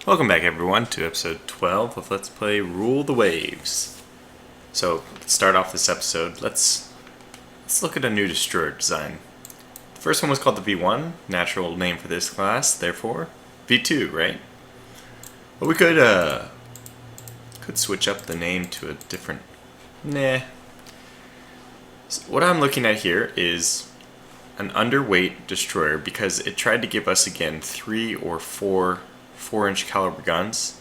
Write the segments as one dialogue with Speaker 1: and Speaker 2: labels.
Speaker 1: Welcome back everyone to episode 12 of Let's Play Rule the Waves. So, to start off this episode, let's look at a new destroyer design. The first one was called the V1, natural name for this class, therefore V2, right? But we could switch up the name to a different... Nah. So what I'm looking at here is an underweight destroyer because it tried to give us again 3 or 4 4-inch caliber guns.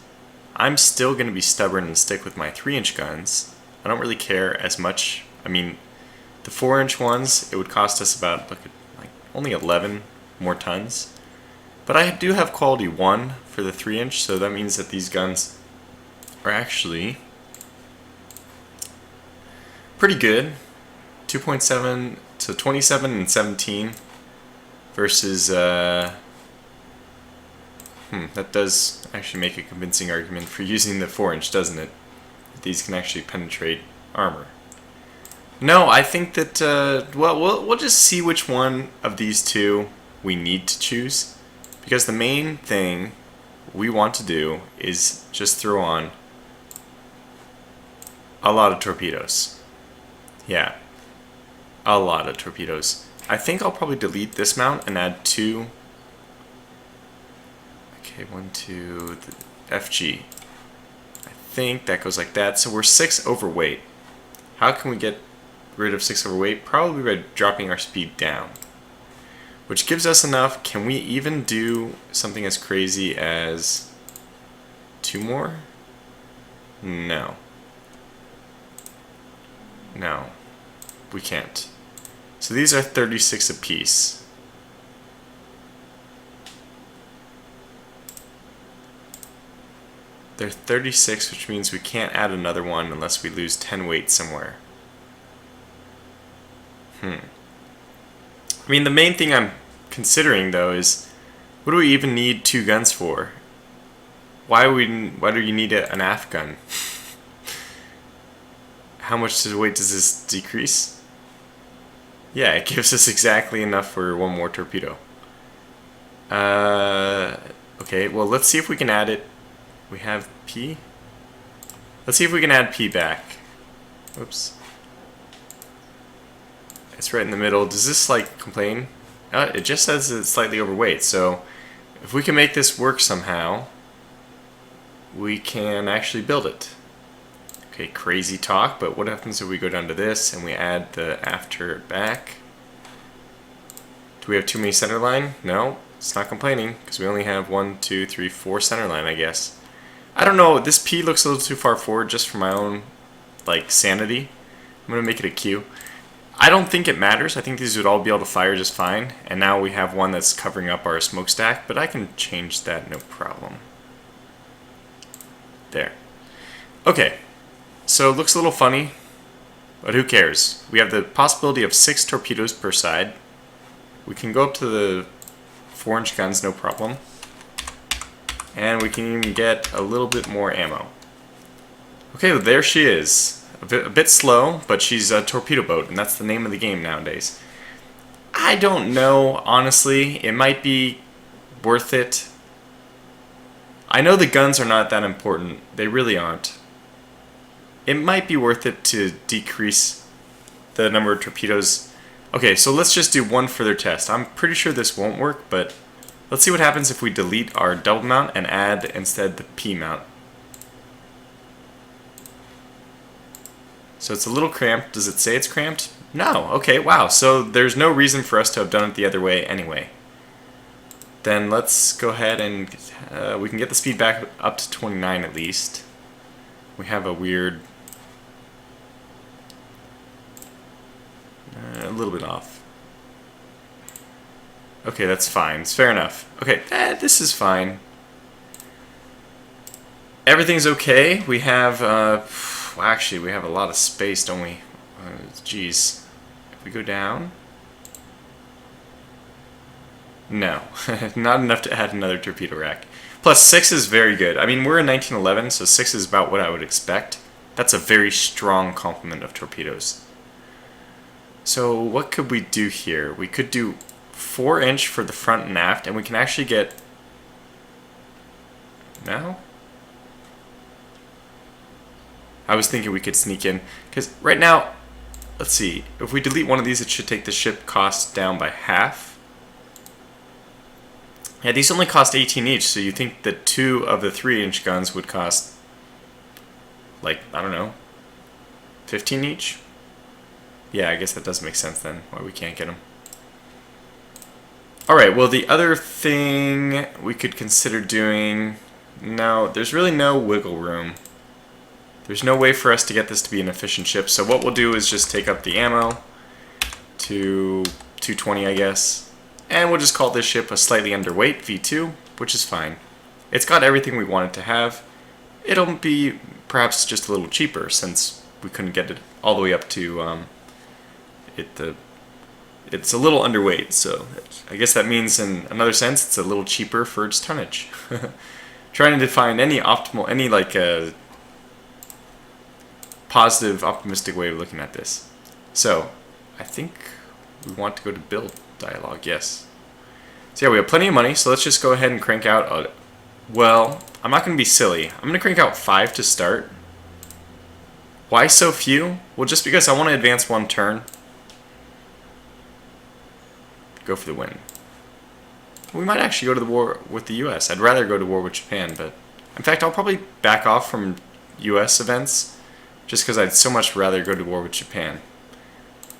Speaker 1: I'm still going to be stubborn and stick with my 3-inch guns. I don't really care as much. I mean, the 4-inch ones, it would cost us about like only 11 more tons. But I do have quality 1 for the 3-inch, so that means that these guns are actually pretty good. 2.7 to 27 and 17 versus that does actually make a convincing argument for using the 4-inch, doesn't it? These can actually penetrate armor. No, I think that, well, we'll just see which one of these two we need to choose. Because the main thing we want to do is just throw on a lot of torpedoes. Yeah, a lot of torpedoes. I think I'll probably delete this mount and add 2. Okay, 1, 2, FG. I think that goes like that. So we're 6 overweight. How can we get rid of 6 overweight? Probably by dropping our speed down. Which gives us enough. Can we even do something as crazy as 2 more? No. No. We can't. So these are 36 apiece. They're 36, which means we can't add another one unless we lose 10 weight somewhere. I mean, the main thing I'm considering, though, is what do we even need 2 guns for? Why do you need an aft gun? How much weight does this decrease? Yeah, it gives us exactly enough for 1 more torpedo. Okay, well, let's see if we can add it. We have P. Let's see if we can add P back. Oops. It's right in the middle. Does this like complain? It just says it's slightly overweight. So if we can make this work somehow, we can actually build it. Okay, crazy talk, but what happens if we go down to this and we add the after back? Do we have too many centerline? No, it's not complaining because we only have 1, 2, 3, 4 centerline, I guess. I don't know, this P looks a little too far forward just for my own, like, sanity. I'm going to make it a Q. I don't think it matters. I think these would all be able to fire just fine. And now we have one that's covering up our smokestack, but I can change that no problem. There. Okay, so it looks a little funny, but who cares? We have the possibility of 6 torpedoes per side. We can go up to the 4-inch guns, no problem. And we can even get a little bit more ammo. Okay, well, there she is. A bit slow, but she's a torpedo boat, and that's the name of the game nowadays. I don't know, honestly. It might be worth it. I know the guns are not that important. They really aren't. It might be worth it to decrease the number of torpedoes. Okay, so let's just do one further test. I'm pretty sure this won't work, but let's see what happens if we delete our double mount and add instead the P mount. So it's a little cramped. Does it say it's cramped? No. Okay, wow. So there's no reason for us to have done it the other way anyway. Then let's go ahead and we can get the speed back up to 29 at least. We have a weird... a little bit off. Okay, that's fine. It's fair enough. Okay, this is fine. Everything's okay. We have, well, actually, we have a lot of space, don't we? Geez. If we go down... No. Not enough to add another torpedo rack. Plus, 6 is very good. I mean, we're in 1911, so 6 is about what I would expect. That's a very strong complement of torpedoes. So, what could we do here? We could do 4-inch for the front and aft, and we can actually get No? I was thinking we could sneak in. Because right now, let's see. If we delete one of these, it should take the ship cost down by half. Yeah, these only cost 18 each, so you think that 2 of the 3-inch guns would cost, like, I don't know, 15 each? Yeah, I guess that does make sense then, why we can't get them. Alright, well the other thing we could consider doing... No, there's really no wiggle room. There's no way for us to get this to be an efficient ship, so what we'll do is just take up the ammo to 220, I guess. And we'll just call this ship a slightly underweight V2, which is fine. It's got everything we want it to have. It'll be perhaps just a little cheaper since we couldn't get it all the way up to it's a little underweight, so I guess that means in another sense it's a little cheaper for its tonnage. Trying to find any optimal, any like positive, optimistic way of looking at this. So I think we want to go to build dialogue, yes. So yeah, we have plenty of money, so let's just go ahead and crank out well, I'm not going to be silly. I'm going to crank out 5 to start. Why so few? Well, just because I want to advance 1 turn. Go for the win. We might actually go to the war with the US. I'd rather go to war with Japan, but in fact, I'll probably back off from US events just because I'd so much rather go to war with Japan.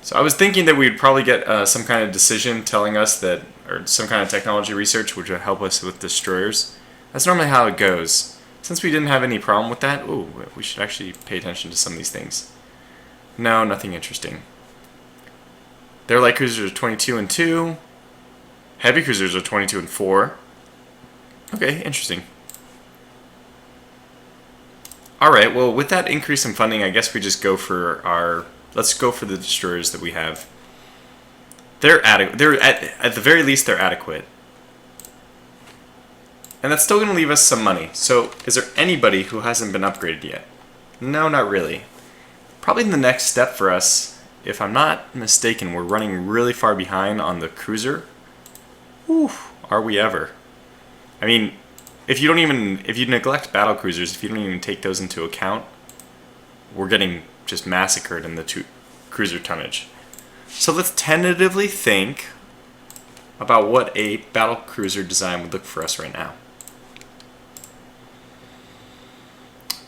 Speaker 1: So I was thinking that we'd probably get some kind of decision telling us that, or some kind of technology research which would help us with destroyers. That's normally how it goes. Since we didn't have any problem with that, ooh, we should actually pay attention to some of these things. No, nothing interesting. Their light cruisers are 22 and 2. Heavy cruisers are 22 and 4. Okay, interesting. Alright, well with that increase in funding, I guess we just go for our... Let's go for the destroyers that we have. They're adequate. At the very least, they're adequate. And that's still going to leave us some money. So, is there anybody who hasn't been upgraded yet? No, not really. Probably the next step for us, if I'm not mistaken, we're running really far behind on the cruiser. Whew, are we ever? I mean, if you neglect battle cruisers, if you don't even take those into account, we're getting just massacred in the cruiser tonnage. So let's tentatively think about what a battle cruiser design would look for us right now.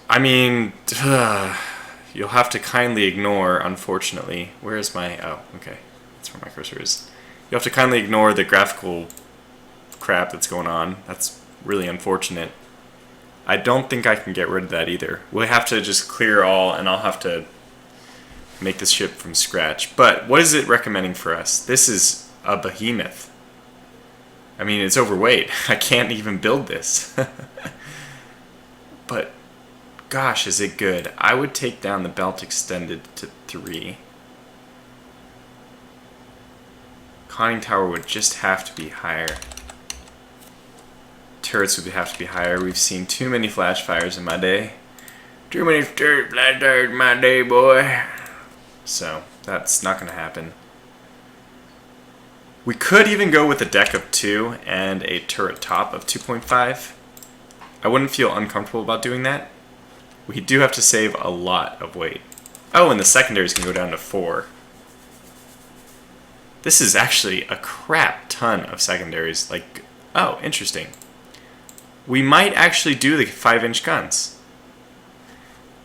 Speaker 1: I mean, you'll have to kindly ignore, unfortunately. Where is my... Oh, okay. That's where my cursor is. You'll have to kindly ignore the graphical crap that's going on. That's really unfortunate. I don't think I can get rid of that either. We'll have to just clear all, and I'll have to make this ship from scratch. But what is it recommending for us? This is a behemoth. I mean, it's overweight. I can't even build this. But... gosh, is it good. I would take down the belt extended to 3. Conning tower would just have to be higher. Turrets would have to be higher. We've seen too many flash fires in my day. Too many flash fires in my day, boy. So, that's not going to happen. We could even go with a deck of 2 and a turret top of 2.5. I wouldn't feel uncomfortable about doing that. We do have to save a lot of weight. Oh, and the secondaries can go down to 4. This is actually a crap ton of secondaries. Like, oh, interesting. We might actually do the 5-inch guns.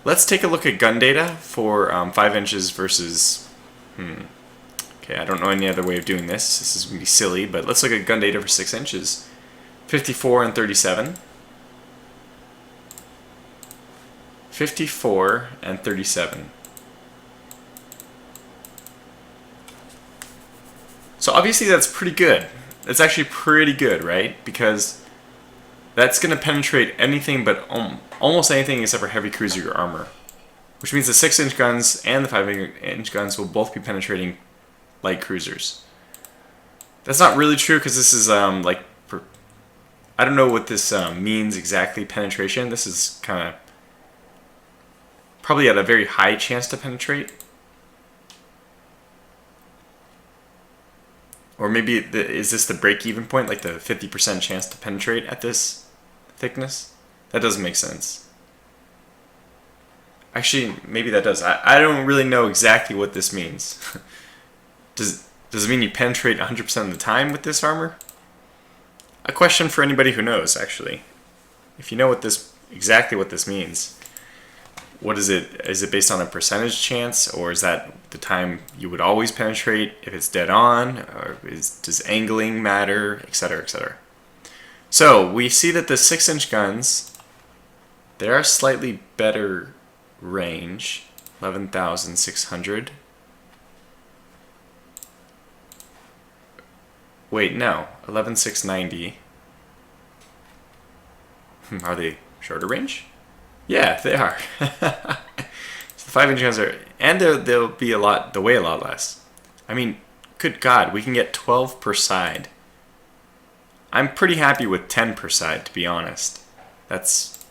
Speaker 1: Let's take a look at gun data for 5 inches versus... Okay, I don't know any other way of doing this. This is going to be silly, but let's look at gun data for 6 inches. 54 and 37. 54 and 37. So obviously that's pretty good. It's actually pretty good, right? Because that's going to penetrate anything but almost anything except for heavy cruiser armor. Which means the 6-inch guns and the 5-inch guns will both be penetrating light cruisers. That's not really true because this is like... I don't know what this means exactly, penetration. This is kind of... probably at a very high chance to penetrate. Or maybe, is this the break-even point, like the 50% chance to penetrate at this thickness? That doesn't make sense. Actually, maybe that does. I don't really know exactly what this means. Does it mean you penetrate 100% of the time with this armor? A question for anybody who knows, actually. If you know exactly what this means, what is it? Is it based on a percentage chance, or is that the time you would always penetrate if it's dead on, or does angling matter, etc., etc.? So we see that the 6-inch guns, they are slightly better range, 11,600. Wait, no, 11,690. Are they shorter range? Yeah, they are. So the 5-inch guns are, and they'll be they'll weigh a lot less. I mean, good God, we can get 12 per side. I'm pretty happy with 10 per side, to be honest. That's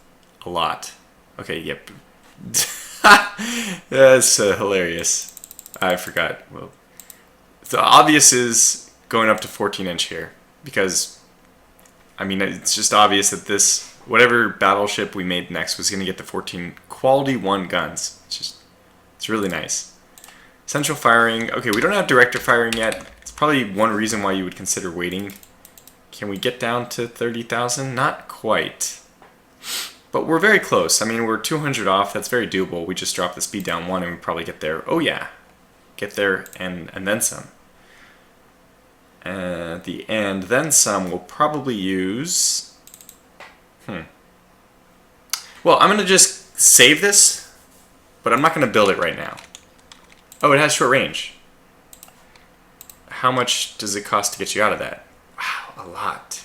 Speaker 1: a lot. Okay, yep. That's hilarious. I forgot. Well, the obvious is going up to 14-inch here, because I mean it's just obvious that this whatever battleship we made next was going to get the 14 quality 1 guns. It's really nice. Central firing. Okay, we don't have director firing yet. It's probably one reason why you would consider waiting. Can we get down to 30,000? Not quite. But we're very close. I mean, we're 200 off. That's very doable. We just drop the speed down 1 and we probably get there. Oh yeah. Get there and then some. At the end, then some, we'll probably use... Well, I'm going to just save this, but I'm not going to build it right now. Oh, it has short range. How much does it cost to get you out of that? Wow, a lot.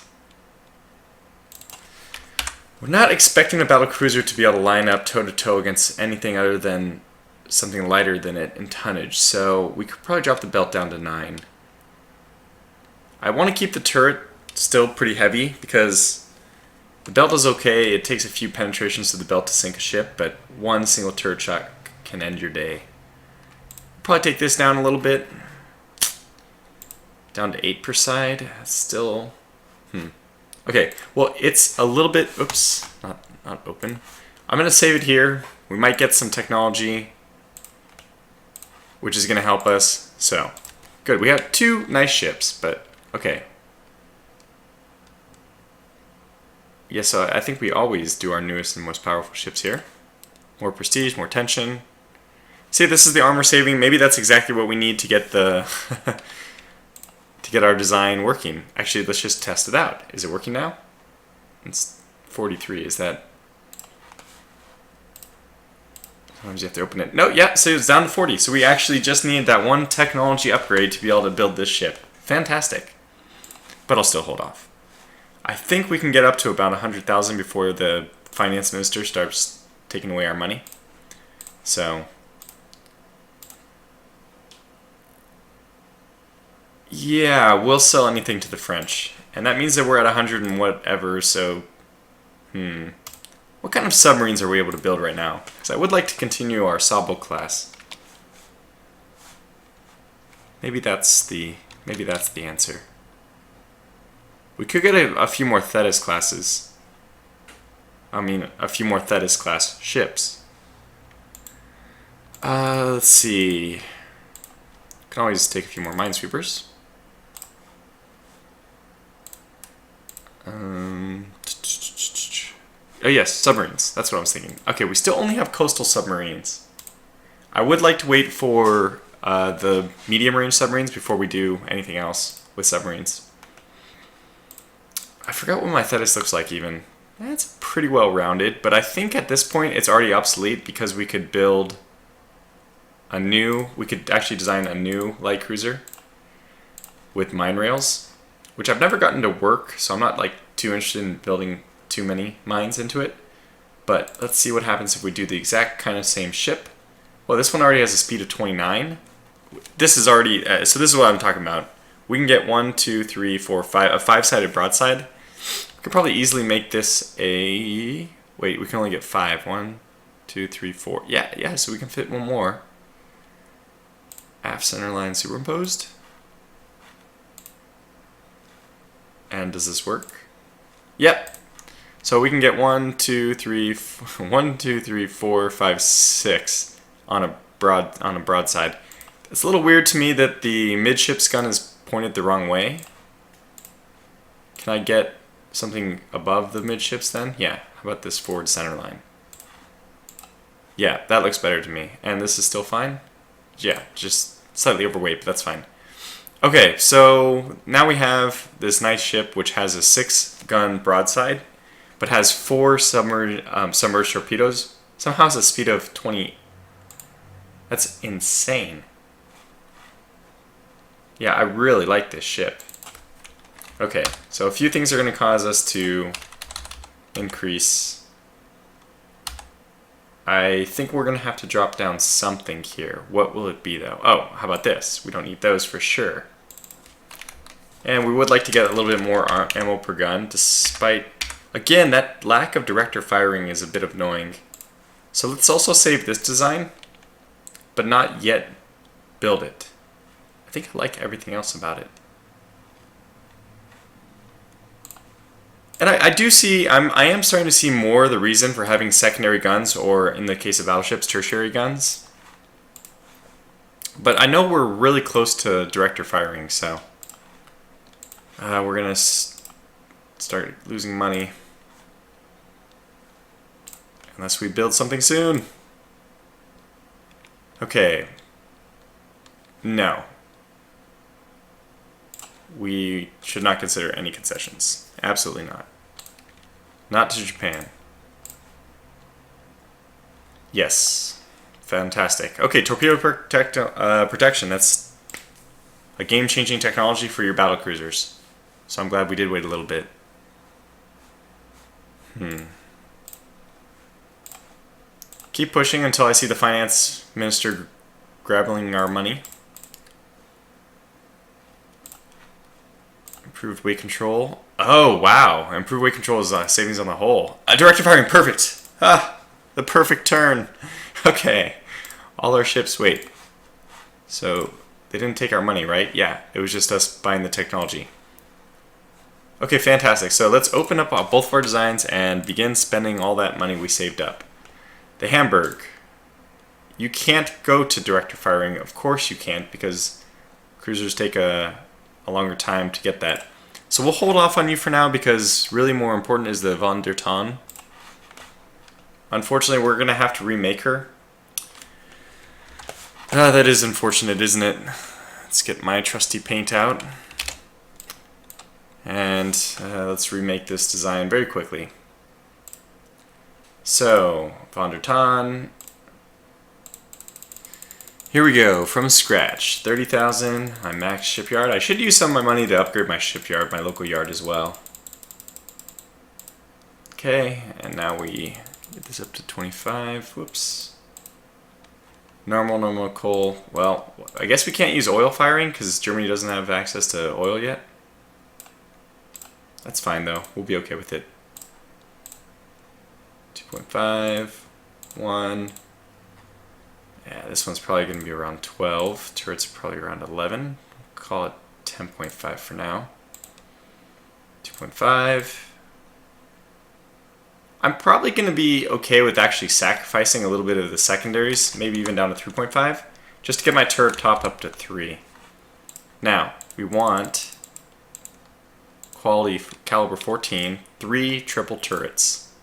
Speaker 1: We're not expecting the battlecruiser to be able to line up toe-to-toe against anything other than something lighter than it in tonnage, so we could probably drop the belt down to 9. I want to keep the turret still pretty heavy because the belt is okay. It takes a few penetrations to the belt to sink a ship, but one single turret shot can end your day. Probably take this down a little bit. Down to 8 per side. Still... Okay, well, it's a little bit... Oops, not open. I'm going to save it here. We might get some technology, which is going to help us. So, good. We have 2 nice ships, but okay. Yeah, so I think we always do our newest and most powerful ships here. More prestige, more tension. See, this is the armor saving. Maybe that's exactly what we need to get the... to get our design working. Actually, let's just test it out. Is it working now? It's 43. Is that... Sometimes you have to open it. No, yeah, so it's down to 40. So we actually just needed that one technology upgrade to be able to build this ship. Fantastic. But I'll still hold off. I think we can get up to about 100,000 before the finance minister starts taking away our money. So... yeah, we'll sell anything to the French. And that means that we're at 100 and whatever, so... What kind of submarines are we able to build right now? Because I would like to continue our Sable class. Maybe that's the answer. We could get a few more Thetis classes. I mean, a few more Thetis class ships. Let's see. Can always take a few more minesweepers. Oh yes, submarines. That's what I was thinking. Okay, we still only have coastal submarines. I would like to wait for the medium range submarines before we do anything else with submarines. I forgot what my Thetis looks like even. It's pretty well rounded, but I think at this point it's already obsolete because we could build we could actually design a new light cruiser with mine rails, which I've never gotten to work, so I'm not like too interested in building too many mines into it. But let's see what happens if we do the exact kind of same ship. Well, this one already has a speed of 29. This is already, so this is what I'm talking about. We can get 1, 2, 3, 4, 5, a 5-sided broadside. We could probably easily make this a, wait, we can only get 5. 1, 2, 3, 4. Yeah, so we can fit one more. Aft center line superimposed. And does this work? Yep. So we can get 1, 2, 3, 1, 2, 3, 4, 5, 6 on a broadside. It's a little weird to me that the midships gun is pointed the wrong way. Can I get something above the midships then? Yeah. How about this forward center line? Yeah, that looks better to me. And this is still fine? Yeah, just slightly overweight, but that's fine. Okay, so now we have this nice ship which has a 6-gun broadside, but has 4 submerged torpedoes. Somehow has a speed of 20. That's insane. Yeah, I really like this ship. Okay, so a few things are going to cause us to increase. I think we're going to have to drop down something here. What will it be though? Oh, how about this? We don't need those for sure. And we would like to get a little bit more ammo per gun, despite, again, that lack of director firing is a bit annoying. So let's also save this design, but not yet build it. I think I like everything else about it. And I do see, I am starting to see more the reason for having secondary guns, or in the case of battleships, tertiary guns. But I know we're really close to director firing, so we're going to start losing money. Unless we build something soon. Okay. No. We should not consider any concessions. Absolutely not. Not to Japan. Yes. Fantastic. Okay, torpedo protection. That's a game-changing technology for your battlecruisers. So I'm glad we did wait a little bit. Keep pushing until I see the finance minister grabbing our money. Improved weight control. Oh, wow. Improved weight control is savings on the whole. Director firing, perfect. Ah, the perfect turn. Okay. All our ships, wait. So, they didn't take our money, right? Yeah, it was just us buying the technology. Okay, fantastic. So let's open up both of our designs and begin spending all that money we saved up. The Hamburg. You can't go to director firing. Of course you can't, because cruisers take a longer time to get that. So we'll hold off on you for now, because really more important is the Von der Tann. Unfortunately, we're going to have to remake her. That is unfortunate, isn't it? Let's get my trusty paint out. And let's remake this design very quickly. So, Von der Tann. Here we go, from scratch. 30,000, my max shipyard. I should use some of my money to upgrade my shipyard, my local yard as well. Okay, and now we get this up to 25. Whoops. Normal coal. Well, I guess we can't use oil firing because Germany doesn't have access to oil yet. That's fine though, we'll be okay with it. 2.5, 1. Yeah, this one's probably going to be around 12. Turrets are probably around 11. Call it 10.5 for now. 2.5. I'm probably going to be okay with actually sacrificing a little bit of the secondaries, maybe even down to 3.5, just to get my turret top up to 3. Now, we want quality caliber 14, 3 triple turrets.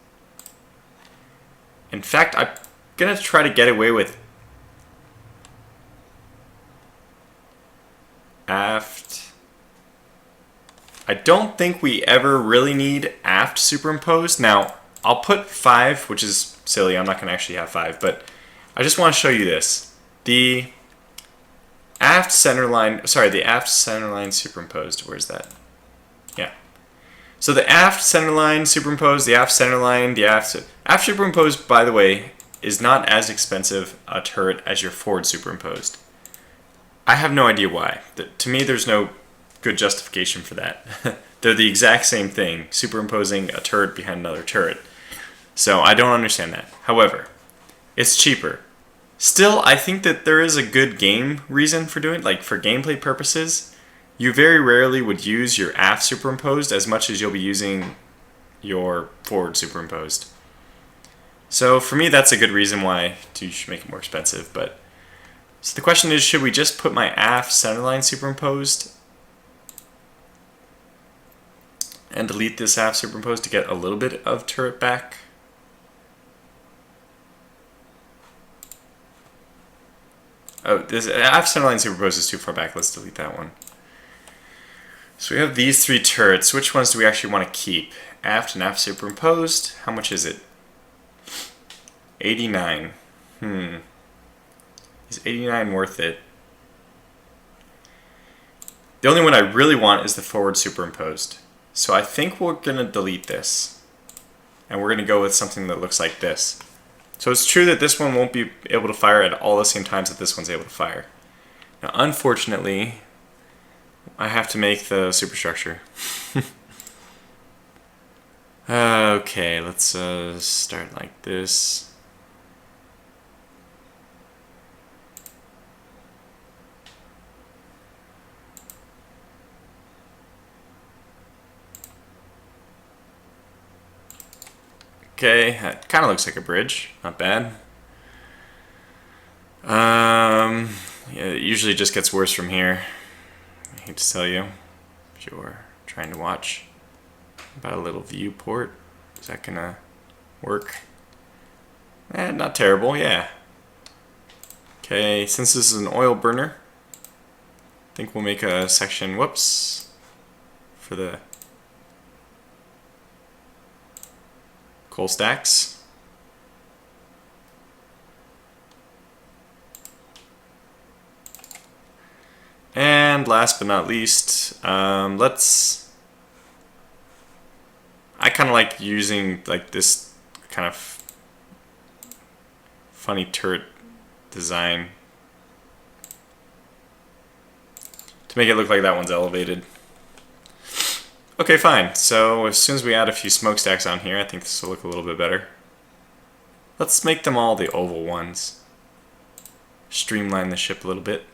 Speaker 1: In fact, I'm going to try to get away with aft. I don't think we ever really need aft superimposed. Now, I'll put 5, which is silly. I'm not going to actually have 5, but I just want to show you this. The aft centerline, sorry, the aft centerline superimposed. Where's that? Yeah. So the aft centerline superimposed, the aft centerline, the aft superimposed, by the way, is not as expensive a turret as your forward superimposed. I have no idea why. To me, there's no good justification for that. They're the exact same thing, superimposing a turret behind another turret. So I don't understand that. However, it's cheaper. Still, I think that there is a good game reason for doing it, like for gameplay purposes. You very rarely would use your aft superimposed as much as you'll be using your forward superimposed. So for me, that's a good reason why you should make it more expensive. But so the question is, should we just put my aft centerline superimposed and delete this aft superimposed to get a little bit of turret back? Oh, this aft centerline superimposed is too far back. Let's delete that one. So we have these three turrets. Which ones do we actually want to keep? Aft and aft superimposed. How much is it? 89. Is 89 worth it? The only one I really want is the forward superimposed. So I think we're going to delete this. And we're going to go with something that looks like this. So it's true that this one won't be able to fire at all the same times that this one's able to fire. Now, unfortunately, I have to make the superstructure. Okay, let's start like this. Okay, that kind of looks like a bridge. Not bad. Yeah, it usually just gets worse from here. I hate to tell you, if you're trying to watch. About a little viewport. Is that gonna work? Not terrible, yeah. Okay, since this is an oil burner, I think we'll make a section, whoops, for the coal stacks. And last but not least, I kind of like using like this kind of funny turret design to make it look like that one's elevated. Okay, fine. So as soon as we add a few smokestacks on here, I think this will look a little bit better. Let's make them all the oval ones. Streamline the ship a little bit.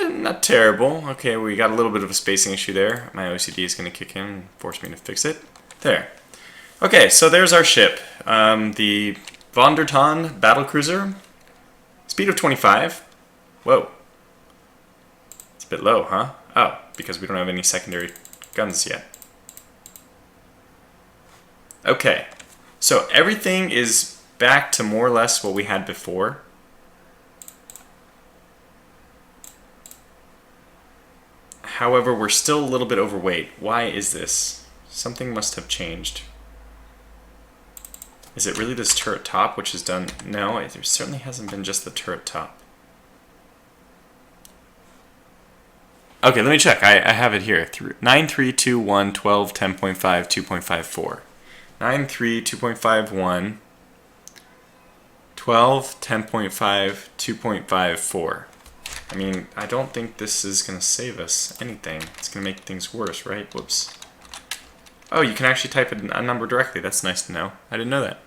Speaker 1: Not terrible. Okay, we got a little bit of a spacing issue there. My OCD is going to kick in and force me to fix it. There. Okay, so there's our ship. The Von der Tann battlecruiser. Speed of 25. Whoa. It's a bit low, huh? Oh, because we don't have any secondary guns yet. Okay, so everything is back to more or less what we had before. However, we're still a little bit overweight. Why is this? Something must have changed. Is it really this turret top which is done? No, it certainly hasn't been just the turret top. Okay, let me check. I have it here. 9321 12 10.5 2.54. 93 2.51 12 10.5 2.54. I mean, I don't think this is going to save us anything. It's going to make things worse, right? Whoops. Oh, you can actually type a number directly. That's nice to know. I didn't know that.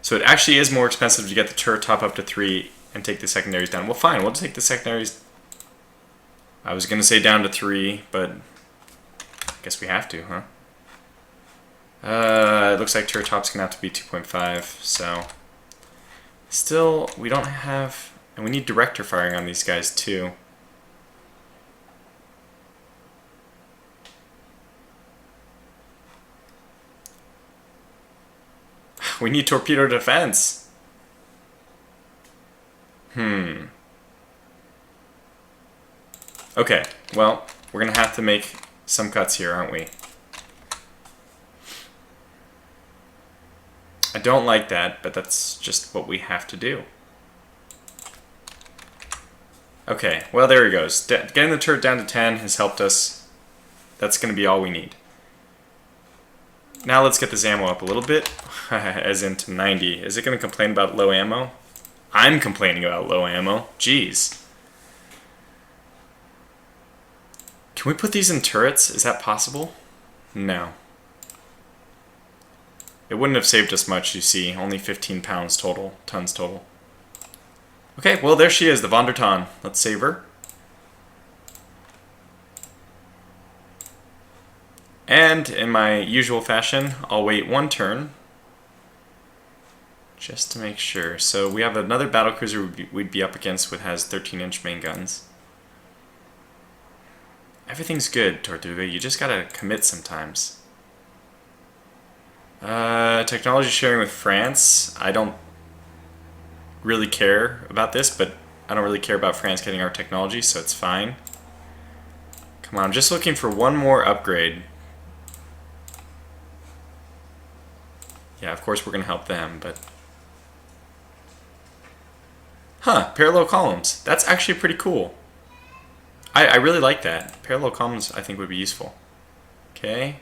Speaker 1: So it actually is more expensive to get the turret top up to 3 and take the secondaries down. Well, fine. We'll take the secondaries. I was going to say down to 3, but I guess we have to, huh? It looks like turret top's going to have to be 2.5, so... Still, we don't have... And we need director firing on these guys, too. We need torpedo defense. Okay, well, we're going to have to make some cuts here, aren't we? I don't like that, but that's just what we have to do. Okay, well, there he goes. Getting the turret down to 10 has helped us. That's going to be all we need. Now let's get this ammo up a little bit, as into 90. Is it going to complain about low ammo? I'm complaining about low ammo. Jeez. Can we put these in turrets? Is that possible? No. It wouldn't have saved us much, you see. Only 15 pounds total, tons total. Okay, well there she is, the Von der Tann. Let's save her. And in my usual fashion, I'll wait one turn. Just to make sure. So we have another battlecruiser we'd be up against which has 13-inch main guns. Everything's good, Tortuga. You just gotta commit sometimes. Technology sharing with France. I don't really care about this, but I don't really care about France getting our technology, so it's fine. Come on, I'm just looking for one more upgrade. Yeah, of course we're gonna help them, but... Huh, parallel columns. That's actually pretty cool. I really like that. Parallel columns I think would be useful. Okay.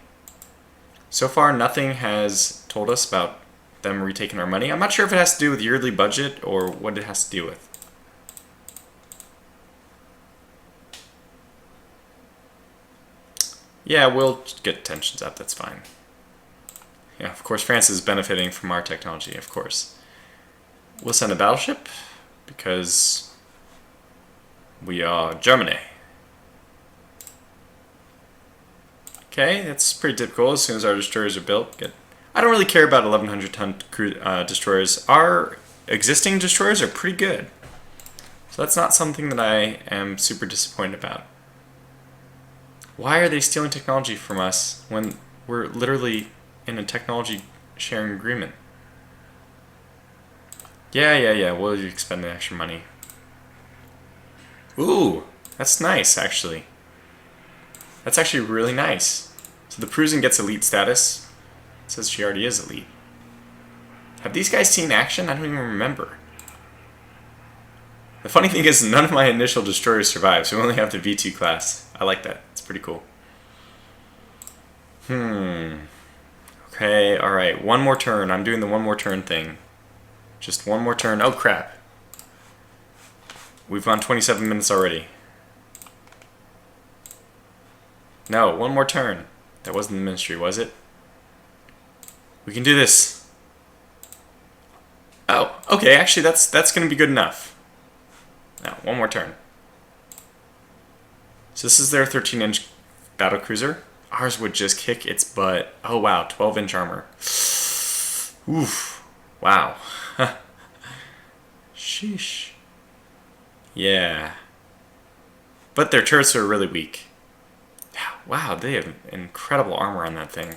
Speaker 1: So far nothing has told us about them retaking our money. I'm not sure if it has to do with yearly budget or what it has to do with. Yeah, we'll get tensions up, that's fine. Yeah, of course France is benefiting from our technology, of course. We'll send a battleship because we are Germany. Okay, that's pretty typical. As soon as our destroyers are built, good. I don't really care about 1,100-ton destroyers. Our existing destroyers are pretty good. So that's not something that I am super disappointed about. Why are they stealing technology from us when we're literally in a technology sharing agreement? Yeah, we'll expend the extra money. Ooh, that's nice, actually. That's actually really nice. So the Prusen gets elite status. It says she already is elite. Have these guys seen action? I don't even remember. The funny thing is none of my initial destroyers survive, so we only have the V2 class. I like that. It's pretty cool. Okay, alright. One more turn. I'm doing the one more turn thing. Just one more turn. Oh, crap. We've gone 27 minutes already. No, one more turn. That wasn't the ministry, was it? We can do this. Oh, okay, actually that's going to be good enough. Now, one more turn. So this is their 13-inch battlecruiser. Ours would just kick its butt. Oh wow, 12-inch armor. Oof. Wow. Sheesh. Yeah. But their turrets are really weak. Wow, they have incredible armor on that thing.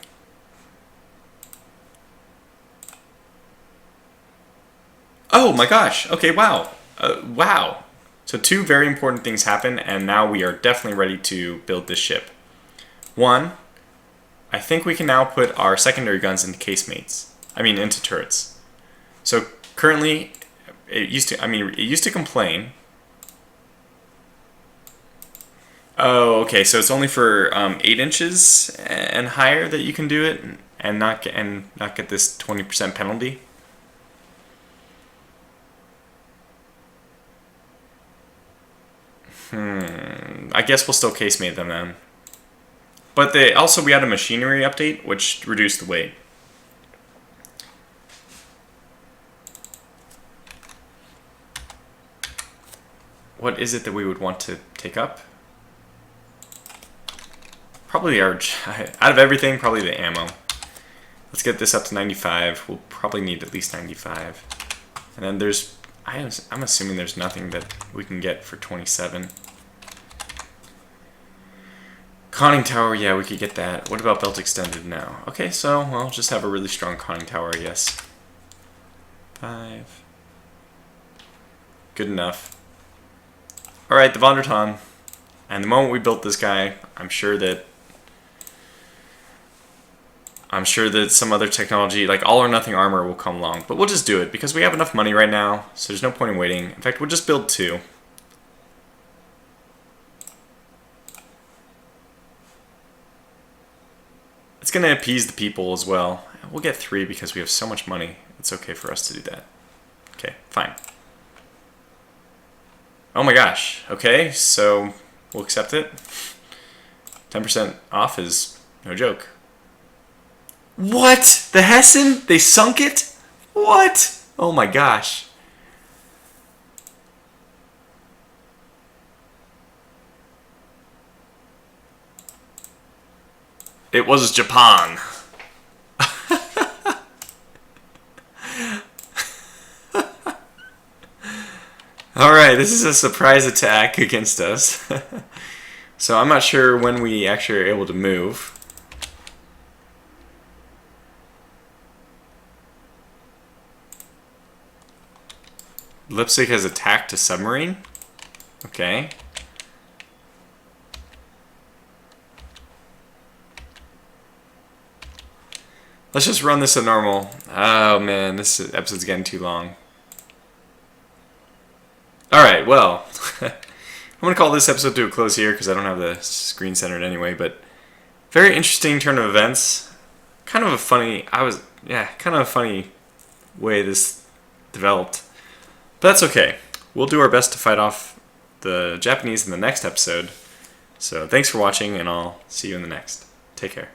Speaker 1: Oh my gosh. Okay, wow. Wow. So two very important things happen, and now we are definitely ready to build this ship. One, I think we can now put our secondary guns into casemates. I mean, into turrets. So currently, it used to complain. Oh, okay. So it's only for 8 inches and higher that you can do it, and not get this 20% penalty. I guess we'll still casemate them then. But we had a machinery update which reduced the weight. What is it that we would want to take up? Probably our, out of everything, probably the ammo. Let's get this up to 95. We'll probably need at least 95. And then there's, I'm assuming there's nothing that we can get for 27. Conning tower, yeah, we could get that. What about belt extended now? Okay, so, well, just have a really strong conning tower, I guess. 5. Good enough. Alright, the Von der Tann. And the moment we built this guy, I'm sure that some other technology, like all or nothing armor, will come along. But we'll just do it, because we have enough money right now, so there's no point in waiting. In fact, we'll just build 2. It's going to appease the people as well. We'll get 3 because we have so much money. It's okay for us to do that. Okay, fine. Oh my gosh. Okay, so we'll accept it. 10% off is no joke. What? The Hessen? They sunk it? What? Oh my gosh. It was Japan. Alright, this is a surprise attack against us. So I'm not sure when we actually are able to move. Leipzig has attacked a submarine? Okay. Let's just run this at normal. Oh man, this episode's getting too long. Alright, well, I'm going to call this episode to a close here because I don't have the screen centered anyway, but very interesting turn of events. Kind of a funny, kind of a funny way this developed. But that's okay. We'll do our best to fight off the Japanese in the next episode. So thanks for watching, and I'll see you in the next. Take care.